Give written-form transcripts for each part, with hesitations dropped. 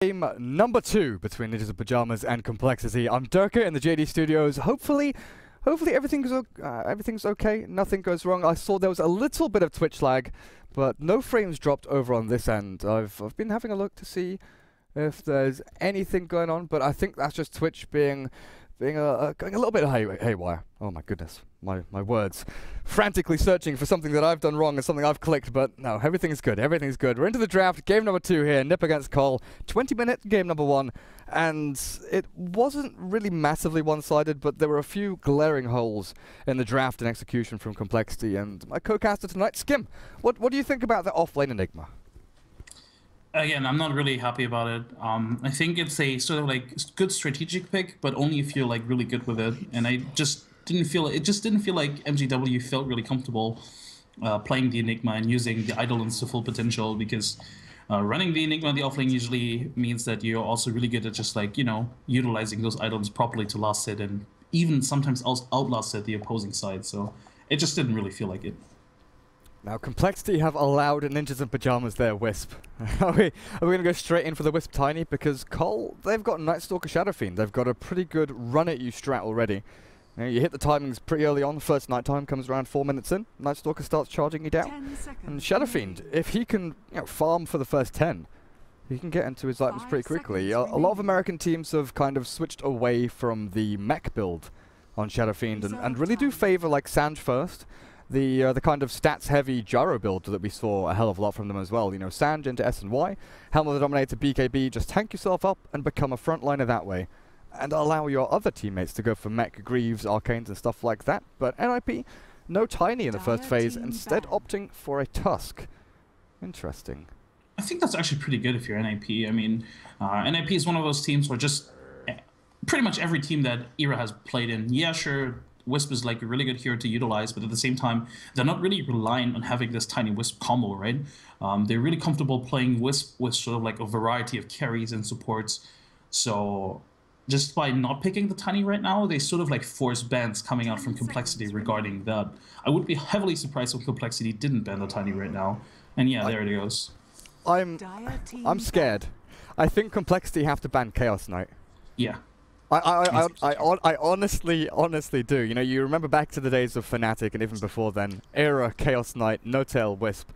Game number 2 between Ninjas in Pyjamas and Complexity. I'm Durka in the JD Studios. Hopefully everything's okay. Nothing goes wrong. I saw there was a little bit of Twitch lag, but no frames dropped over on this end. I've been having a look to see if there's anything going on, but I think that's just Twitch going a little bit haywire. Oh my goodness, my words. Frantically searching for something that I've done wrong and something I've clicked, but no, everything's good, everything's good. We're into the draft, game number 2 here, NiP against coL, 20-minute game number 1, and it wasn't really massively one-sided, but there were a few glaring holes in the draft and execution from Complexity, and my co-caster tonight, Skim, what do you think about the off-lane Enigma? Again, I'm not really happy about it. I think it's a sort of like good strategic pick, but only if you're like really good with it. And I just didn't feel like MGW felt really comfortable playing the Enigma and using the Eidolons to full potential, because running the Enigma in the offlane usually means that you're also really good at just like, you know, utilizing those Eidolons properly to last hit and even sometimes outlast hit the opposing side. So it just didn't really feel like it. Now, Complexity have allowed Ninjas in Pyjamas their Wisp. Are we going to go straight in for the Wisp Tiny? Because coL, they've got Nightstalker Shadow Fiend. They've got a pretty good run-at-you strat already. You hit the timings pretty early on. First nighttime comes around 4 minutes in. Nightstalker starts charging you down. And Shadow Fiend, if he can farm for the first 10, he can get into his items pretty quickly. A lot of American teams have kind of switched away from the mech build on Shadow Fiend and really do favor like Sanj first. The kind of stats-heavy gyro build that we saw a hell of a lot from them as well. You know, Sanj into S and Y, Helm of the Dominator, BKB, just tank yourself up and become a frontliner that way. And allow your other teammates to go for mech, Greaves, Arcanes and stuff like that. But NiP, no Tiny in the first phase, instead opting for a Tusk. Interesting. I think that's actually pretty good if you're NiP. I mean, NiP is one of those teams where just pretty much every team that Era has played in, yeah, sure, Wisp is like a really good hero to utilize, but at the same time, they're not really reliant on having this tiny Wisp combo, right? They're really comfortable playing Wisp with sort of like a variety of carries and supports. So just by not picking the tiny right now, they sort of like force bans coming out from Complexity regarding that. I would be heavily surprised if Complexity didn't ban the tiny right now. And yeah, there it goes. I'm scared. I think Complexity have to ban Chaos Knight. Yeah. I honestly do. You know, you remember back to the days of Fnatic and even before then, Era, Chaos Knight, No-Tail, Wisp.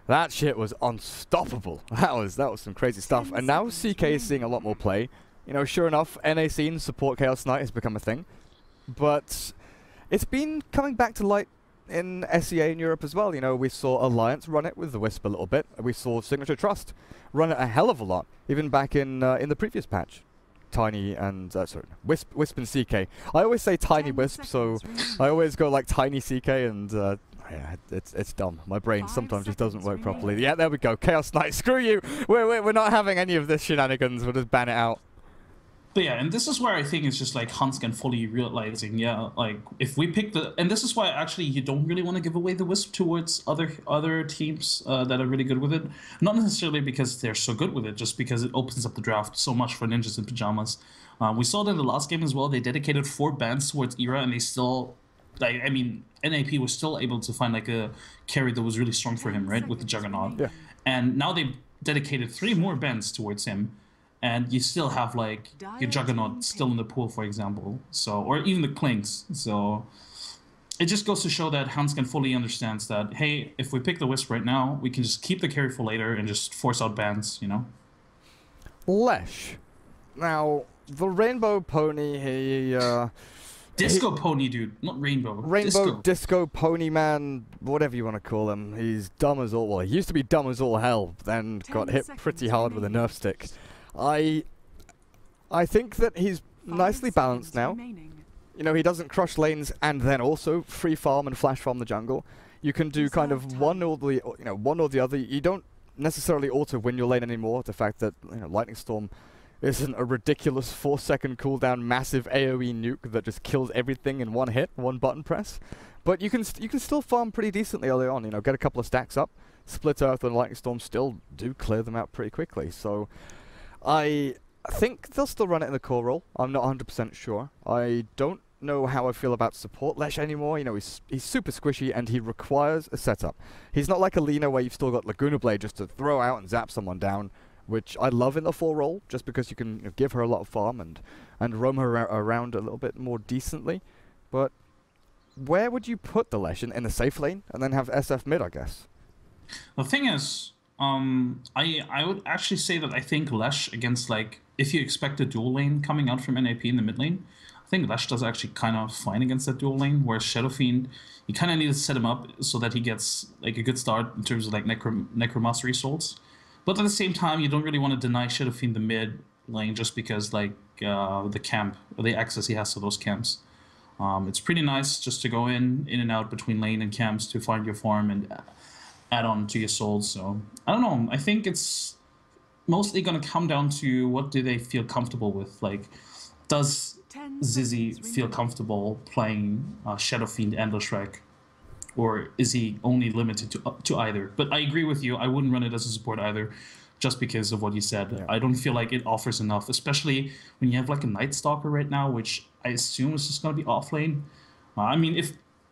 That shit was unstoppable. That was some crazy stuff. And now CK is seeing a lot more play. You know, sure enough, NA scene support Chaos Knight has become a thing. But it's been coming back to light in SEA in Europe as well. You know, we saw Alliance run it with the Wisp a little bit. We saw Signature Trust run it a hell of a lot, even back in the previous patch. Tiny and Wisp and CK. I always say Tiny Wisp, so I always go like Tiny CK, and yeah, it's dumb. My brain sometimes just doesn't work properly. Yeah, there we go. Chaos Knight, screw you. We're not having any of this shenanigans. We'll just ban it out. But yeah, and this is where I think it's just like Hansken fully realizing, yeah, like if we pick and this is why actually you don't really want to give away the Wisp towards other teams that are really good with it. Not necessarily because they're so good with it, just because it opens up the draft so much for Ninjas in Pyjamas. We saw that in the last game as well. They dedicated 4 bans towards Era, and they still, like, I mean, NiP was still able to find like a carry that was really strong for him, right, with the Juggernaut. Yeah. And now they've dedicated 3 more bans towards him. And you still have like your Juggernaut still in the pool, for example. So, or even the Clinks. So it just goes to show that Hansken fully understands that, hey, if we pick the Wisp right now, we can just keep the carry for later and just force out bans, you know? Lesh. Now, the Rainbow Pony, Disco Pony, dude, not Rainbow. Rainbow Disco Pony Man, whatever you want to call him. He's dumb as all, well, he used to be dumb as all hell, then got hit pretty hard with a Nerf stick. I think that he's nicely balanced now. You know, he doesn't crush lanes and then also free farm and flash farm the jungle. You can do kind of one or the other. You don't necessarily auto win your lane anymore. The fact that, you know, Lightning Storm isn't a ridiculous 4-second cooldown massive AoE nuke that just kills everything in one hit, one button press. But you can still farm pretty decently early on. You know, get a couple of stacks up. Split Earth and Lightning Storm still do clear them out pretty quickly. So I think they'll still run it in the core role. I'm not 100% sure. I don't know how I feel about support Lesh anymore. You know, he's super squishy and he requires a setup. He's not like a Lina where you've still got Laguna Blade just to throw out and zap someone down. which I love in the 4 role, just because you can, you know, give her a lot of farm and roam her around a little bit more decently. But where would you put the Lesh? In the safe lane, and then have SF mid, I guess? The thing is, I would actually say that I think Lesh against, like, if you expect a dual lane coming out from NiP in the mid lane, I think Lesh does actually kind of fine against that dual lane, whereas Shadow Fiend, you kind of need to set him up so that he gets like a good start in terms of like Necromastery souls. But at the same time, you don't really want to deny Shadow Fiend the mid lane just because like the camp, or the access he has to those camps. It's pretty nice just to go in and out between lane and camps to find your farm and add on to your souls. So I don't know. I think it's mostly going to come down to what do they feel comfortable with. Like, does Zizzy feel comfortable playing Shadow Fiend and Leshrac, or is he only limited to either? But I agree with you. I wouldn't run it as a support either, just because of what you said. Yeah. I don't feel like it offers enough, especially when you have like a Night Stalker right now, which I assume is just going to be off lane. I mean,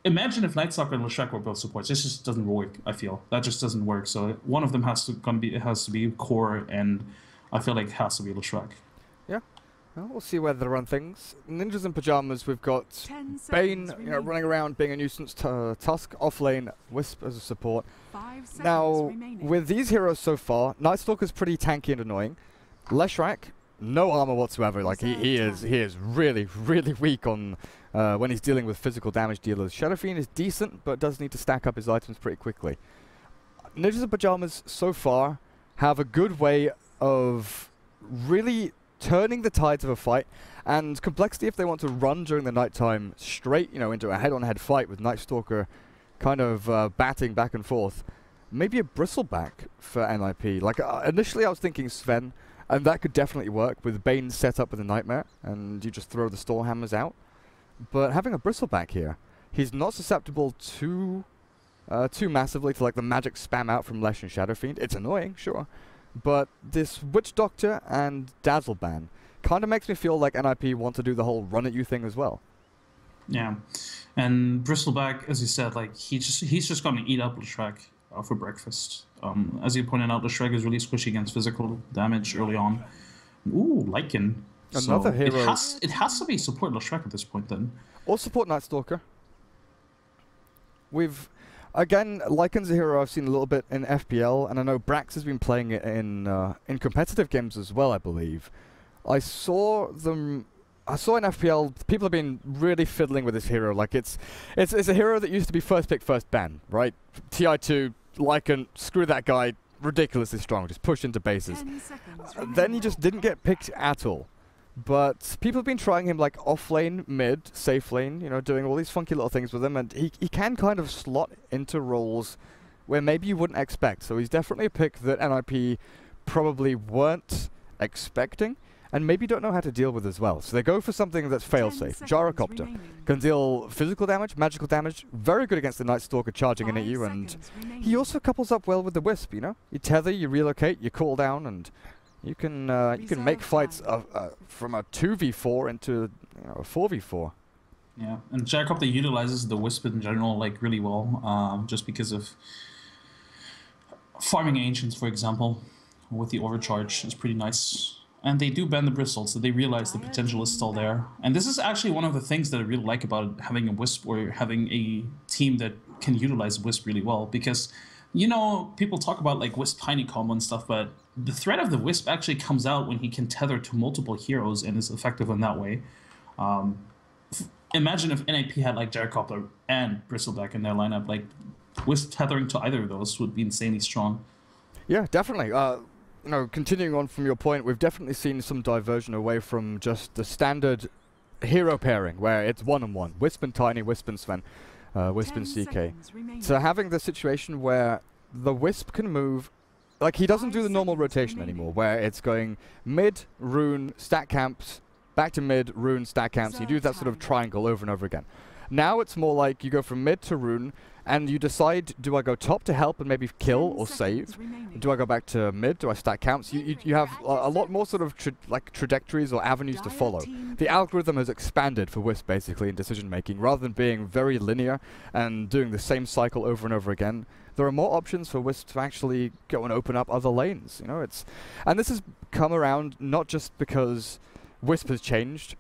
imagine if Night Stalker and Leshrac were both supports. This just doesn't work. I feel that just doesn't work. So one of them has to be core, and I feel like it has to be Leshrac. Yeah. Well, we'll see where they run things. Ninjas in Pyjamas, we've got Bane, you know, running around being a nuisance, Tusk off lane, Wisp as a support. Now, with these heroes so far, Night Stalker's pretty tanky and annoying. Leshrac, no armor whatsoever. Like he is really, really weak on when he's dealing with physical damage dealers. Shadow Fiend is decent, but does need to stack up his items pretty quickly. Ninjas in Pyjamas so far have a good way of really turning the tides of a fight, and Complexity, if they want to run during the nighttime straight, you know, into a head-on-head fight with Night Stalker kind of batting back and forth, maybe a Bristleback for NiP. Like, initially I was thinking Sven, and that could definitely work with Bane set up with a Nightmare, and you just throw the Storehammers out. But having a Bristleback here, he's not susceptible too massively to like the magic spam out from Lesh and Shadow Fiend. It's annoying, sure. But this Witch Doctor and Dazzle ban kind of makes me feel like NiP want to do the whole run at you thing as well. Yeah, and Bristleback, as you said, like he's just going to eat up Leshrac for breakfast. As you pointed out, Leshrac is really squishy against physical damage early on. Ooh, Lycan. Another hero. It has to be support Leshrac at this point then. Or support Night Stalker. Again, Lycan's a hero I've seen a little bit in FPL, and I know Brax has been playing it in competitive games as well, I believe. I saw in FPL, people have been really fiddling with this hero. Like, it's a hero that used to be first pick, first ban, right? TI2, Lycan, screw that guy, ridiculously strong, just push into bases. Then he just didn't get picked at all. But people have been trying him like off lane, mid, safe lane, you know, doing all these funky little things with him, and he can kind of slot into roles where maybe you wouldn't expect. So he's definitely a pick that NiP probably weren't expecting, and maybe don't know how to deal with as well. So they go for something that's fail-safe. Gyrocopter can deal physical damage, magical damage, very good against the Night Stalker charging in at you, and he also couples up well with the Wisp, you know? You tether, you relocate, you cool down, and you can make fights from a 2v4 into a 4v4. Yeah, and Gyrocopter utilizes the Wisp in general like really well, just because of farming Ancients, for example, with the overcharge is pretty nice. And they do ban the Bristle, so they realize the potential is still there. And this is actually one of the things that I really like about having a Wisp, or having a team that can utilize Wisp really well, because, you know, people talk about like Wisp tiny combo and stuff, but the threat of the Wisp actually comes out when he can tether to multiple heroes and is effective in that way. Imagine if NiP had like Gyrocopter and Bristleback in their lineup, like Wisp tethering to either of those would be insanely strong. Yeah, definitely. You know, continuing on from your point, we've definitely seen some diversion away from just the standard hero pairing where it's one-on-one. Wisp and Tiny, Wisp and Sven, Wisp and CK. So having the situation where the Wisp can move, like he doesn't do the normal rotation anymore, where it's going mid, rune, stack camps, back to mid, rune, stack camps. You do that sort of triangle over and over again. Now it's more like you go from mid to rune, and you decide, do I go top to help and maybe kill or save? Do I go back to mid? Do I stack camps? You have a lot more sort of trajectories or avenues to follow. The algorithm has expanded for Wisp basically in decision making, rather than being very linear and doing the same cycle over and over again. there are more options for Wisp to actually go and open up other lanes. You know, and this has come around not just because Wisp has changed.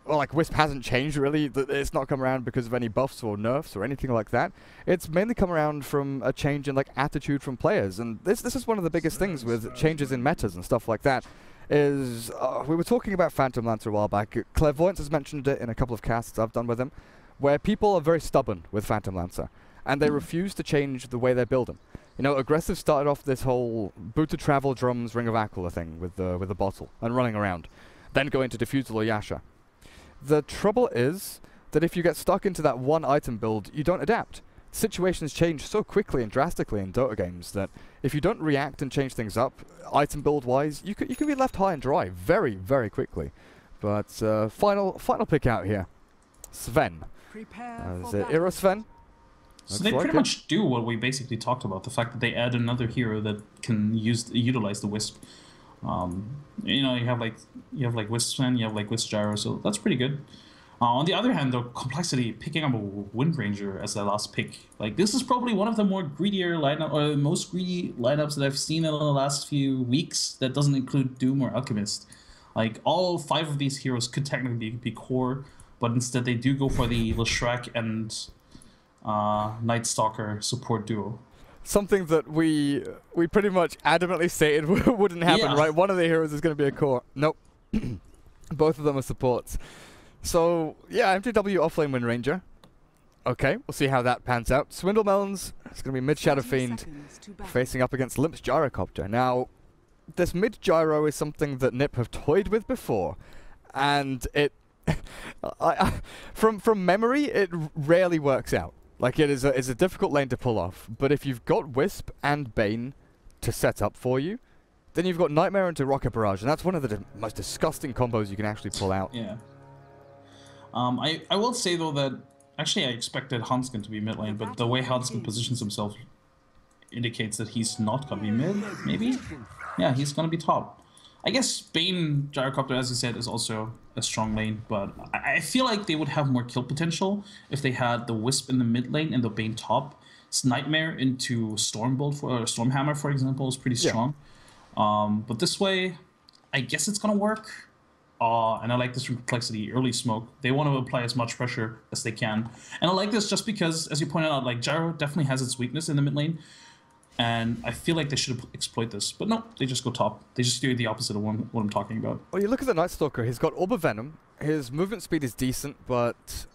Well, like, Wisp hasn't changed, really. It's not come around because of any buffs or nerfs or anything like that. It's mainly come around from a change in, like, attitude from players. And this is one of the biggest things with changes in metas and stuff like that, is we were talking about Phantom Lancer a while back. Clairvoyance has mentioned it in a couple of casts I've done with him, where people are very stubborn with Phantom Lancer, and they refuse to change the way they build him. You know, Aggressive started off this whole bo2 travel drums Ring of Aquila thing with the bottle and running around, then going to Diffusal or Yasha. The trouble is that if you get stuck into that one item build, you don't adapt. Situations change so quickly and drastically in Dota games that if you don't react and change things up, item build-wise, you can be left high and dry very, very quickly. But final pick out here, Sven. Is it Ira Sven? So they pretty much do what we basically talked about, the fact that they add another hero that can utilize the Wisp. You know, you have like Wisp Sven, you have like Wisp Gyro, so that's pretty good. On the other hand, the Complexity picking up a Wind Ranger as their last pick, like, this is probably one of the more greedier lineup, or most greedy lineups that I've seen in the last few weeks. That doesn't include Doom or Alchemist. Like, all 5 of these heroes could technically be core, but instead they do go for the Shrek and Night Stalker support duo. Something that we pretty much adamantly stated wouldn't happen, right? One of the heroes is going to be a core. Nope. Both of them are supports. So, yeah, MJW offlane Wind Ranger. Okay, we'll see how that pans out. Swindle Melons, it's going to be mid Shadow Fiend facing up against Limp's Gyrocopter. Now, this mid Gyro is something that NiP have toyed with before, and it... from memory, it rarely works out. Like, it's a difficult lane to pull off, but if you've got Wisp and Bane to set up for you, then you've got Nightmare into Rocket Barrage, and that's one of the most disgusting combos you can actually pull out. Yeah. I will say, though, that actually I expected Hanskin to be mid lane, but the way Hanskin positions himself indicates that he's not going to be mid, maybe? Yeah, he's going to be top. I guess Bane Gyrocopter, as you said, is also a strong lane, but I feel like they would have more kill potential if they had the Wisp in the mid lane and the Bane top. Nightmare into Stormbolt or Stormhammer, for example, is pretty strong. Yeah. But this way, I guess it's gonna work. And I like this from Complexity, early smoke. They want to apply as much pressure as they can. And I like this just because, as you pointed out, like, Gyro definitely has its weakness in the mid lane. And I feel like they should exploit this. But no, they just go top. They just do the opposite of what I'm talking about. Well, you look at the Night Stalker, he's got Orb of Venom. His movement speed is decent, but...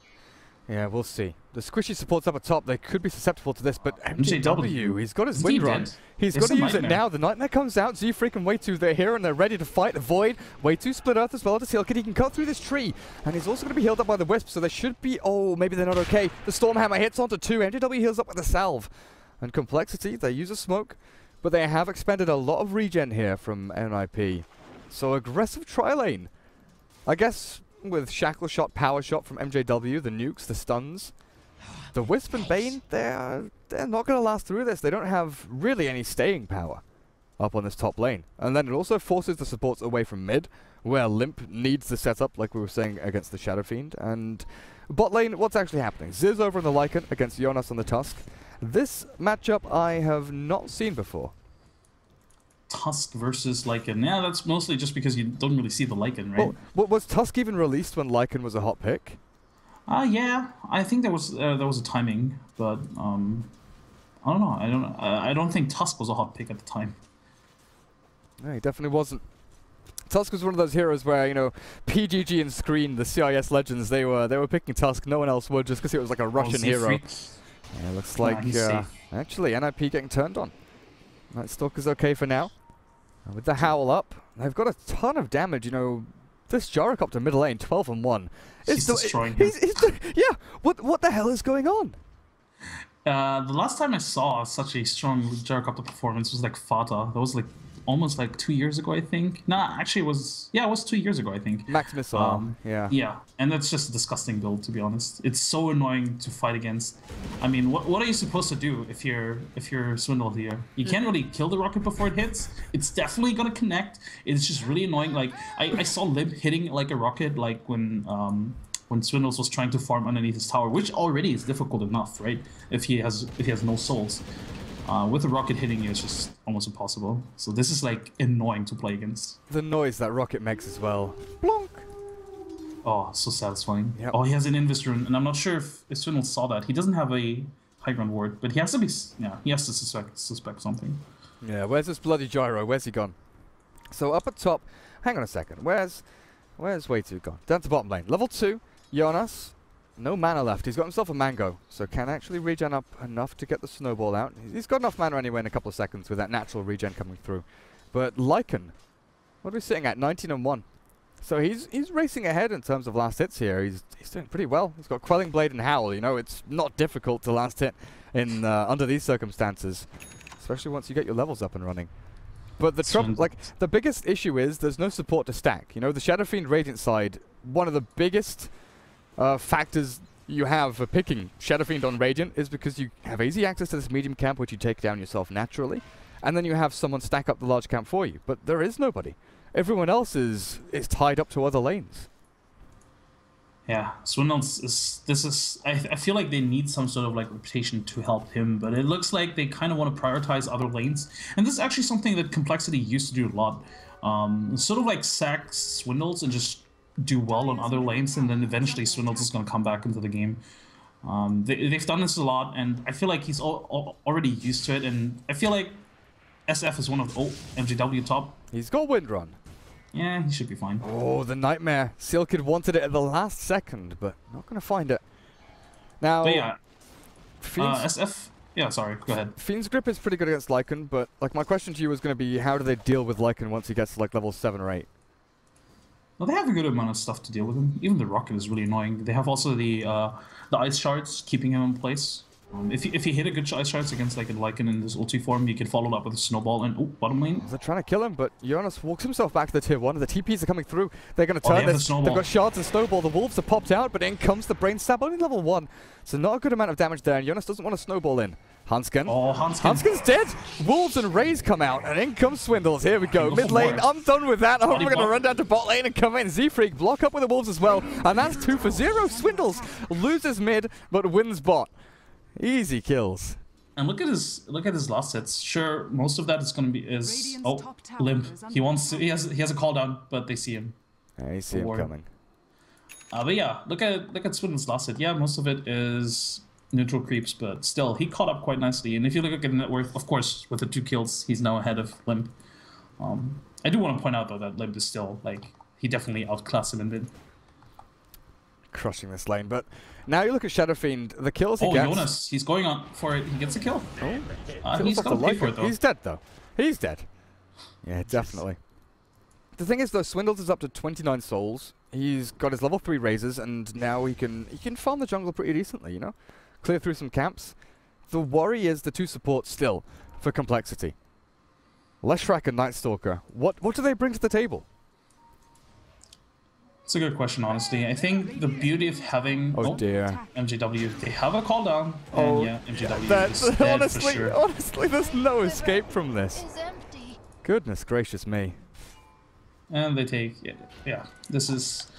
yeah, we'll see. The squishy supports up at top, they could be susceptible to this, but MJW, he's got his wind run. He's got to use it now. The Nightmare comes out, Z-Freak and Way2, they're here and they're ready to fight the Void. Way2 split Earth as well to Sealkid. He can cut through this tree, and he's also going to be healed up by the Wisp, so they should be... oh, maybe they're not okay. The Stormhammer hits onto 2. MJW heals up with a Salve. And Complexity, they use a smoke, but they have expended a lot of regen here from NiP. So aggressive tri-lane. I guess with Shackle Shot, Power Shot from MJW, the nukes, the stuns, the Wisp and Bane, they're not going to last through this. They don't have really any staying power up on this top lane. And then it also forces the supports away from mid, where Limp needs the setup, like we were saying, against the Shadow Fiend. And bot lane, what's actually happening? Ziz over in the Lycan against Jonas on the Tusk. This matchup I have not seen before. Tusk versus Lycan. Yeah, that's mostly just because you don't really see the Lycan, right? Well, was Tusk even released when Lycan was a hot pick? Yeah, I think there was a timing, but I don't know. I don't think Tusk was a hot pick at the time. No, he definitely wasn't. Tusk was one of those heroes where, you know, PGG and Screen, the CIS legends, they were picking Tusk. No one else would, just because it was like a Russian hero. Yeah, looks like actually NiP getting turned on. Night Stalker's okay for now. With the Howl up, they've got a ton of damage. You know, this Gyrocopter middle lane, 12 and 1. He's destroying him. Yeah. What the hell is going on? The last time I saw such a strong Gyrocopter performance was like Fata. That was like almost like 2 years ago, I think. Nah, actually it was 2 years ago, I think. Max Missile. Yeah, and that's just a disgusting build, to be honest. It's so annoying to fight against. I mean, what are you supposed to do if you're Swindle here? You can't really kill the rocket before it hits. It's definitely gonna connect. It's just really annoying. Like I saw Limp hitting like a rocket, like when Swindles was trying to farm underneath his tower, which already is difficult enough, right? If he has no souls. With a rocket hitting you, it's just almost impossible. So this is like annoying to play against. The noise that rocket makes as well. Blonk! Oh, so satisfying. Yep. Oh, he has an Invis rune, and I'm not sure if Swindle saw that. He doesn't have a high ground ward, but he has to be, yeah, he has to suspect something. Yeah, where's this bloody gyro? Where's he gone? So up at top, hang on a second. Where's bo2 gone? Down to bottom lane. Level 2, Jonas. No mana left. He's got himself a mango, so can actually regen up enough to get the snowball out. He's got enough mana anyway in a couple of seconds with that natural regen coming through. But Lycan, what are we sitting at? 19 and 1. So he's racing ahead in terms of last hits here. He's doing pretty well. He's got Quelling Blade and Howl. You know, it's not difficult to last hit in under these circumstances, especially once you get your levels up and running. But the trouble, like, the biggest issue is there's no support to stack. You know, the Shadow Fiend Radiant side, one of the biggest factors you have for picking Shadow Fiend on Radiant is because you have easy access to this medium camp, which you take down yourself naturally, and then you have someone stack up the large camp for you. But there is nobody. Everyone else is tied up to other lanes. Yeah, Swindle's I feel like they need some sort of like reputation to help him, but it looks like they kind of want to prioritize other lanes. And this is actually something that Complexity used to do a lot. Sort of like sack Swindles and just do well on other lanes, and then eventually Swindles is going to come back into the game. They've done this a lot, and I feel like he's already used to it, and I feel like SF is one of MGW top. He's got Wind Run. Yeah, he should be fine. Oh, the nightmare. Sealkid wanted it at the last second, but not going to find it. Now, but yeah, SF... Yeah, sorry, go ahead. Fiend's Grip is pretty good against Lycan, but like my question to you was going to be, how do they deal with Lycan once he gets to like level 7 or 8? Well, they have a good amount of stuff to deal with him. Even the rocket is really annoying. They have also the ice shards keeping him in place. If you hit a good ice shards against like a Lycan in this ulti form, you can follow it up with a snowball and bottom lane. They're trying to kill him, but Jonas walks himself back to the tier 1. The TPs are coming through. They're going to turn this. They've got shards and snowball. The wolves are popped out, but in comes the brain stab, only level 1. So not a good amount of damage there, and Jonas doesn't want to snowball in. Hanskin. Oh, Hanskin's dead! Wolves and Rays come out, and in comes Swindles. Here we go. Mid lane, I'm done with that. I'm going to run down to bot lane and come in. Z-Freak block up with the Wolves as well, and that's 2 for 0. Swindles loses mid, but wins bot. Easy kills. And look at his last hits. Sure, most of that is going to be limp. He has a call down, but they see him. Yeah, they see him coming. But yeah, look at Swindle's last hit. Yeah, most of it is neutral creeps, but still, he caught up quite nicely. And if you look at net worth, of course, with the 2 kills, he's now ahead of Limp. I do want to point out, though, that Limp is still, like, he definitely outclassed him in mid. Crushing this lane, but now you look at Shadow Fiend, the kills he gets... Oh, Jonas, he's going on for it. He gets a kill. Oh. He's going to pay for it, though. He's dead, though. He's dead. Yeah, definitely. The thing is, though, Swindles is up to 29 souls. He's got his level 3 razors, and now he can farm the jungle pretty decently, you know? Clear through some camps. The worry is the 2 supports still for Complexity. Leshrac and Night Stalker. What do they bring to the table? It's a good question, honestly. I think the beauty of having dear. MGW, they have a call down, and yeah, MGW is dead honestly, for sure. Honestly, there's no escape from this. Goodness gracious me. And they take, yeah, this is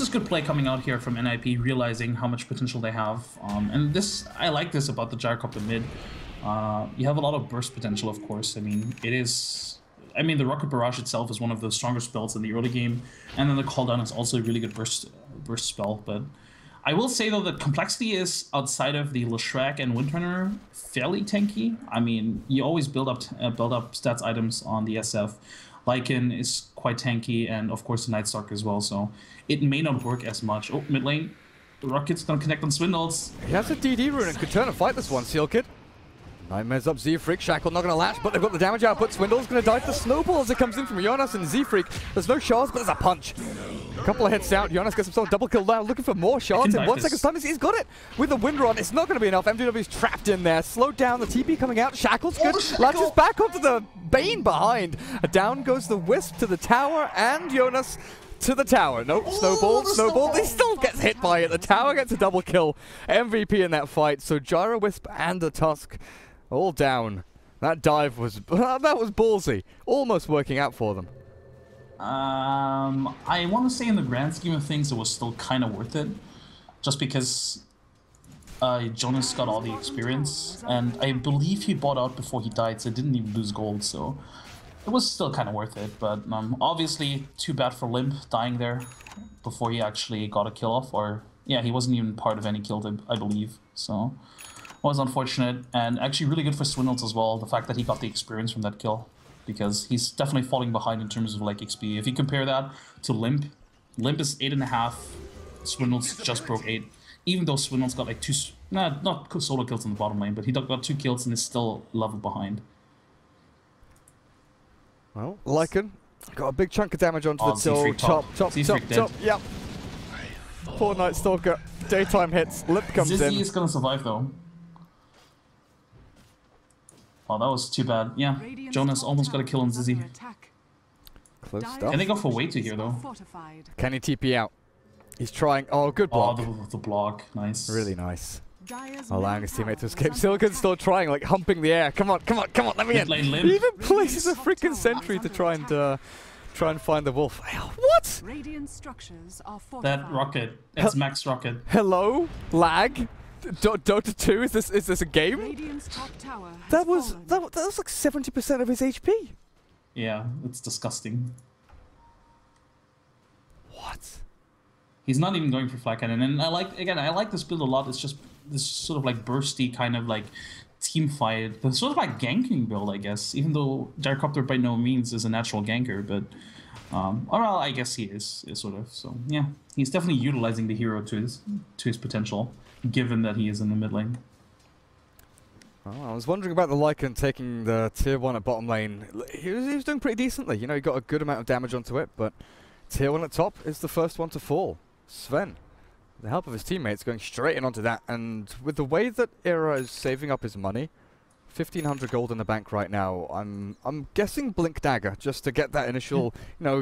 good play coming out here from NiP, realizing how much potential they have. And this, I like this about the Gyrocopter mid. You have a lot of burst potential, of course. I mean, the Rocket Barrage itself is one of the stronger spells in the early game, and then the Call Down is also a really good burst spell. But I will say, though, that Complexity is, outside of the Leshrac and Windrunner, fairly tanky. I mean, you always build up stats items on the SF. Lycan is quite tanky, and of course the Night Stalker as well, so it may not work as much. Oh, mid lane. The Rocket's gonna connect on Swindles. He has a DD rune and could turn and fight this one, Sealkid. Nightmares up, Z-Freak, Shackle not gonna latch, but they've got the damage output. Swindle's gonna die to the snowball as it comes in from Jonas and Z-Freak. There's no shards, but there's a punch. A couple of hits out, Jonas gets himself double kill now, looking for more shards in 1 second's time. He's got it with the wind run. It's not gonna be enough. MGW's trapped in there. Slowed down, the TP coming out. Shackle's good. Latches back onto the Bane behind. Down goes the Wisp to the tower, and Jonas to the tower. Nope, snowball. He still gets hit by it. The tower gets a double kill. MVP in that fight. So Gyro, Wisp, and the Tusk all down. That dive was that was ballsy. Almost working out for them. I want to say in the grand scheme of things, it was still kind of worth it, just because Jonas got all the experience, and I believe he bought out before he died, so didn't even lose gold, so it was still kind of worth it. But obviously, too bad for NiP dying there before he actually got a kill off, or yeah, he wasn't even part of any kill, I believe, so it was unfortunate, and actually really good for Swindles as well, the fact that he got the experience from that kill, because he's definitely falling behind in terms of like XP. If you compare that to NiP is 8.5, Swindles just broke 8. Even though Swindles got like 2, not solo kills in the bottom lane, but he got 2 kills and is still level behind. Well, Lycan got a big chunk of damage onto the till. Chop. Yep. Poor Night Stalker. Daytime hits. NiP comes in. Zizzy is gonna survive though. Oh, that was too bad. Yeah, Jonas almost got a kill on Zizzy. Close stuff. Can they go for way 2 here though? Can he TP out? He's trying. Oh, good block. Oh, the block. Nice. Really nice. Allowing his teammate to escape. Silicon's still trying, like humping the air. Come on, let me in. He even places a freaking sentry to try and find the wolf. What? That rocket. It's max rocket. Hello? Lag? Dota 2? Is this a game? That was like 70% of his HP. Yeah, it's disgusting. What? He's not even going for flat cannon, and I like this build a lot. It's just this sort of like bursty kind of like team fight, the sort of like ganking build, I guess. Even though Gyrocopter by no means is a natural ganker, but well, I guess he is sort of. So yeah, he's definitely utilizing the hero to his potential, given that he is in the mid lane. Oh, I was wondering about the Lycan taking the tier 1 at bottom lane. He was doing pretty decently. You know, he got a good amount of damage onto it, but tier 1 at top is the first one to fall. Sven, with the help of his teammates, going straight in onto that, and with the way that Era is saving up his money, 1,500 gold in the bank right now, I'm guessing Blink Dagger, just to get that initial,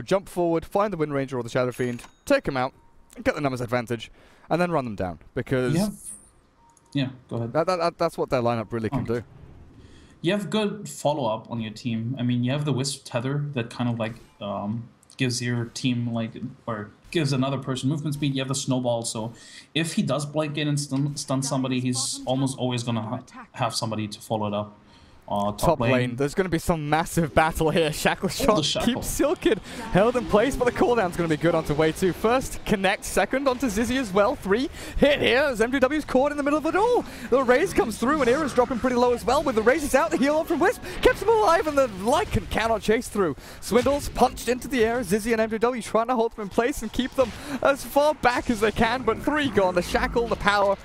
jump forward, find the Wind Ranger or the Shadow Fiend, take him out, get the numbers advantage, and then run them down, because... Yeah, go ahead. That's what their lineup really can do. You have good follow-up on your team. I mean, you have the Wisp Tether that kind of like gives your team or gives another person movement speed. You have the Snowball, so if he does blink in and stun somebody, he's almost always gonna have somebody to follow it up. Top lane. There's going to be some massive battle here. Shackle shot keeps Silkid held in place, but the cooldown's going to be good onto way 2. First, connect. Second, onto Zizzy as well. 3, hit here as MW's caught in the middle of it all. The raise comes through, and Era's dropping pretty low as well. With the raises out, the heal on from Wisp keeps him alive, and the Lycan cannot chase through. Swindles punched into the air. Zizzy and MW trying to hold them in place and keep them as far back as they can, but 3 gone. The Shackle, the power,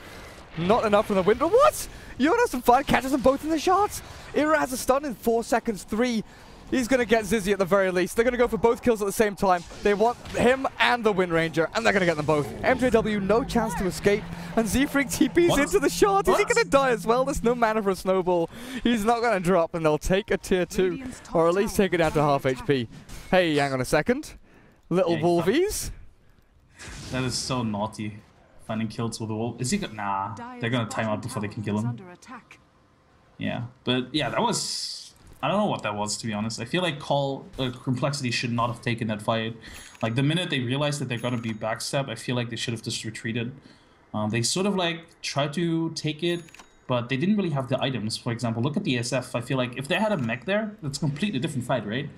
not enough from the window. What? Jonas and Fire catches them both in the shots. Era has a stun in 4 seconds. 3. He's going to get Zizzy at the very least. They're going to go for both kills at the same time. They want him and the Wind Ranger, and they're going to get them both. MJW, no chance to escape. And Z-Freak TP's into the shot. Is he going to die as well? There's no mana for a snowball. He's not going to drop, and they'll take a tier 2, or at least take it down to half HP. Hey, hang on a second. Little Wolvies. That is so naughty. Finding kills with the wolf. Is he good? Nah, they're gonna time out before they can kill him. Yeah, but yeah, that was... I don't know what that was, to be honest. I feel like coL Complexity should not have taken that fight. Like, the minute they realized that they're gonna be backstab, I feel like they should have just retreated. They sort of like tried to take it, but they didn't really have the items. For example, look at the SF. I feel like if they had a mech there, that's a completely different fight, right?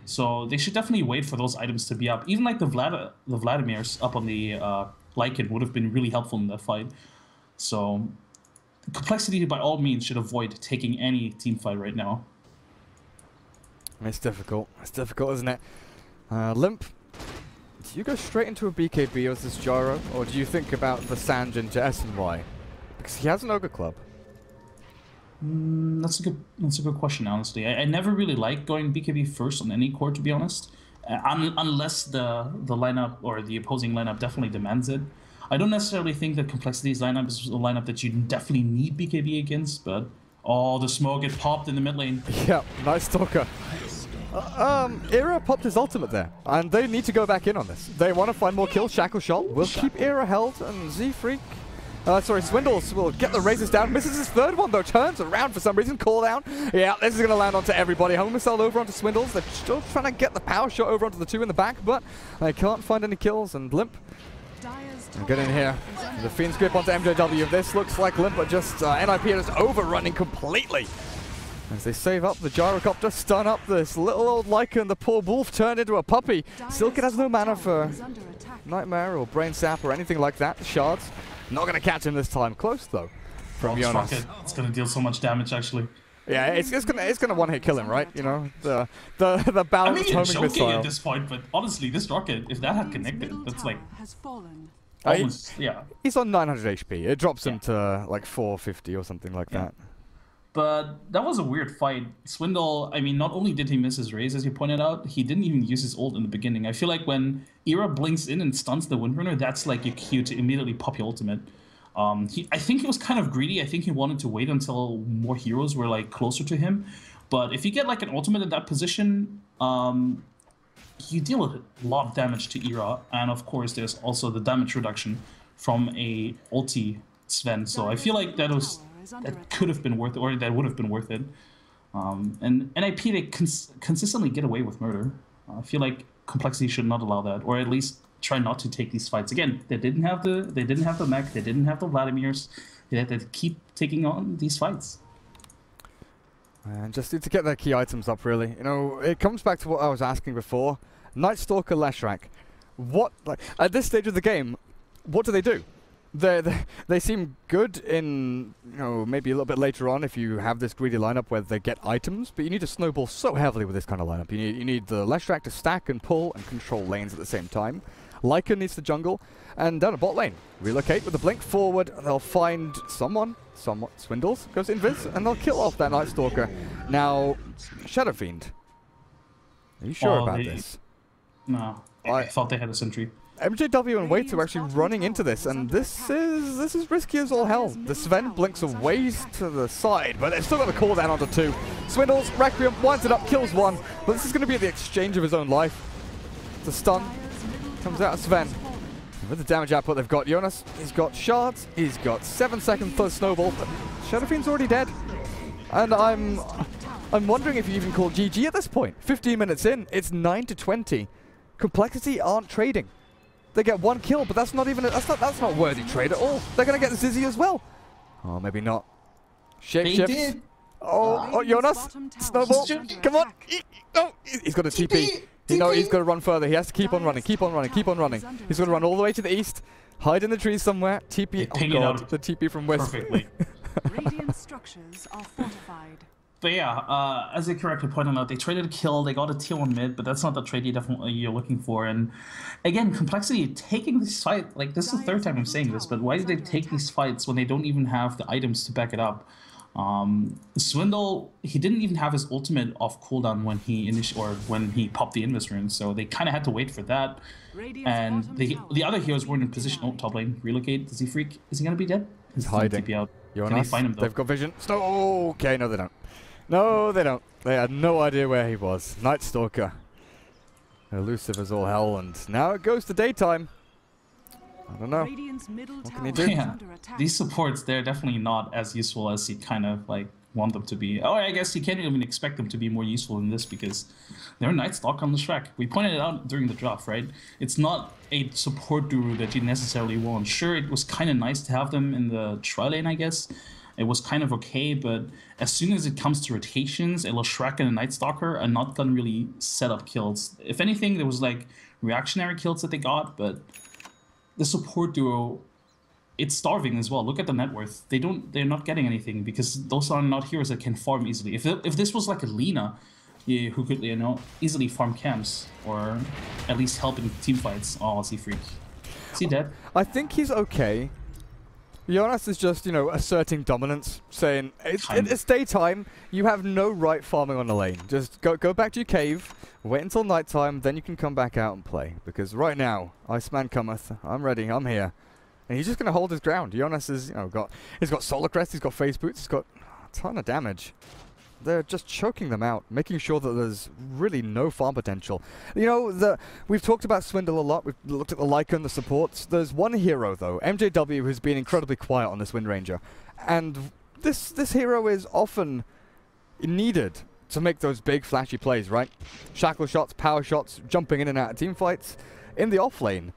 So they should definitely wait for those items to be up. Even like the Vladimir's up on the Lycan would have been really helpful in that fight. So Complexity by all means should avoid taking any team fight right now. It's difficult. It's difficult, isn't it? Limp, do you go straight into a BKB as this Gyro, or do you think about the Sanj into SNY? Because he has an Ogre Club. That's a good question, honestly. I never really like going BKB first on any core, to be honest. Unless the lineup or the opposing lineup definitely demands it. I don't necessarily think that Complexity's lineup is a lineup that you definitely need BKB against, but oh, the smoke, it popped in the mid lane. Yeah, nice Stalker. Era popped his ultimate there, and they need to go back in on this. They want to find more kills. Shackle shot will keep Era held, and Z-Freak, Swindles will get the raises down. Misses his 3rd one though, turns around for some reason. Call down. Yeah, this is going to land onto everybody. Home missile over onto Swindles. They're still trying to get the power shot over onto the 2 in the back, but they can't find any kills. And Limp And get in here. The Fiend's grip onto MJW. This looks like Limper just NiP is overrunning completely. As they save up the gyrocopter, stun up this little old Lycan. The poor wolf turned into a puppy. Silken has no mana for Nightmare or Brain Sap or anything like that. The shards not going to catch him this time. Close though from Jonas. It's going to deal so much damage actually. Yeah, it's gonna one-hit kill him, right? You know, the balanced homing missile. I mean, you're joking at this point, but honestly, this rocket, if that had connected, that's like almost, yeah. He's on 900 HP. It drops him to like 450 or something like that. But that was a weird fight. Swindle, I mean, not only did he miss his raise, as you pointed out, he didn't even use his ult in the beginning. I feel like when Era blinks in and stuns the Windrunner, that's like your cue to immediately pop your ultimate. I think he was kind of greedy. I think he wanted to wait until more heroes were like closer to him. But if you get like an ultimate in that position, you deal a lot of damage to Era. And of course, there's also the damage reduction from a ulti Sven. So I feel like that could have been worth it, or that would have been worth it. And NiP, they consistently get away with murder. I feel like Complexity should not allow that, or at least try not to take these fights. Again, they didn't have the mech, they didn't have the Vladimirs. They had to keep taking on these fights. And just need to get their key items up, really. You know, it comes back to what I was asking before. Night Stalker, Leshrac. What, like, at this stage of the game, what do? They seem good in, you know, maybe a little bit later on if you have this greedy lineup where they get items, but you need to snowball so heavily with this kind of lineup. You need the Leshrac to stack and pull and control lanes at the same time. Lycan needs the jungle, and down a bot lane. Relocate with a blink forward, they'll find someone swindles, goes invis, and they'll kill off that Night Stalker. Now, Shadow Fiend. Are you sure about this? No, I thought they had a sentry. MJW and Waiter are actually running into this, and this is risky as all hell. The Sven blinks away to the side, but they've still got the call down onto two. Swindles, Requiem, winds it up, kills one, but this is going to be at the exchange of his own life. The stun comes out of Sven. And with the damage output they've got, Jonas, he's got shards, he's got 7 seconds for the snowball, but Shadow Fiend's already dead. And I'm wondering if you even call GG at this point. 15 minutes in, it's 9-20. Complexity aren't trading. They get one kill, but that's not even that's not worthy trade at all. They're gonna get Zizzy as well. Oh, maybe not. Shapeshift. Oh, Jonas, snowball. Come on. He's got a TP. He's got to run further. He has to keep on running. Keep on running. Keep on running. He's going to run all the way to the east. Hide in the trees somewhere. TP. Oh god, the TP from west. Perfectly. Radiant structures are fortified. But yeah, as they correctly pointed out, they traded a kill, they got a tier 1 mid, but that's not the trade you're looking for. And again, Complexity taking this fight, like this is the third time I'm saying this, but why did they take these fights when they don't even have the items to back it up? Swindle, he didn't even have his ultimate off cooldown when he popped the Invis rune, so they kind of had to wait for that. And the other heroes weren't in position. Oh, top lane, relocate. Does he freak? Is he gonna be dead? He's hiding. TP out. Jonas, can they find him though? They've got vision. Okay, no they don't. No, they don't. They had no idea where he was. Night Stalker. Elusive as all hell, and now it goes to daytime. I don't know. What can you do? Yeah, these supports, they're definitely not as useful as you kind of like want them to be. Oh, I guess you can't even expect them to be more useful than this because they're Night Stalker on the Shrek. We pointed it out during the draft, right? It's not a support duo that you necessarily want. Sure, it was kind of nice to have them in the tri lane, I guess. It was kind of okay, but as soon as it comes to rotations, a Shrek and a Night Stalker are not gonna really set up kills. If anything, there was like reactionary kills that they got, but the support duo, it's starving as well. Look at the net worth. They're not getting anything because those are not heroes that can farm easily. If this was like a Lina, who could easily farm camps or at least help in team fights. Oh, is he freak? Is he dead? I think he's okay. Jonas is just, asserting dominance, saying, it's daytime, you have no right farming on the lane. Just go back to your cave, wait until nighttime, then you can come back out and play. Because right now, Iceman cometh, I'm ready, I'm here. And he's just going to hold his ground. Jonas is, he's got Solar Crest, he's got Face Boots, he's got a ton of damage. They're just choking them out, making sure that there's really no farm potential. We've talked about Swindle a lot. We've looked at the Lycan, the supports. There's one hero, though, MJW, who's been incredibly quiet on this Wind Ranger. And this hero is often needed to make those big, flashy plays, right? Shackle shots, power shots, jumping in and out of team fights. In the off lane,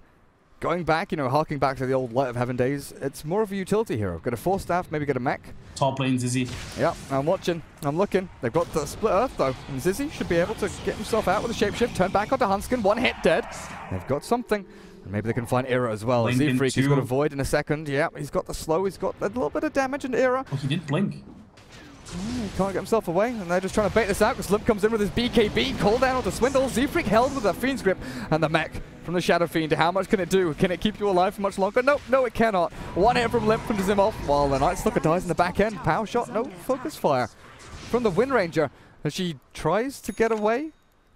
going back, you know, harking back to the old Light of Heaven days, it's more of a utility hero. Get a Force Staff, maybe get a mech. Top lane Zizzy. Yeah, I'm watching. I'm looking. They've got the Split Earth, though. And Zizzy should be able to get himself out with a Shapeshift, turn back onto Hunskin, one hit dead. They've got something. And maybe they can find Era as well. Z-Freak, he's got a Void in a second. Yeah, he's got the slow. He's got a little bit of damage into Era. Oh, he did blink. He can't get himself away, and they're just trying to bait this out because Limp comes in with his BKB, call down onto Swindle, Z-Freak held with a Fiend's Grip, and the mech from the Shadow Fiend. How much can it do? Can it keep you alive for much longer? No, no, it cannot. One hit from Limp finishes him off, while the Night Stalker dies in the back end. Power shot, no focus fire from the Wind Ranger as she tries to get away,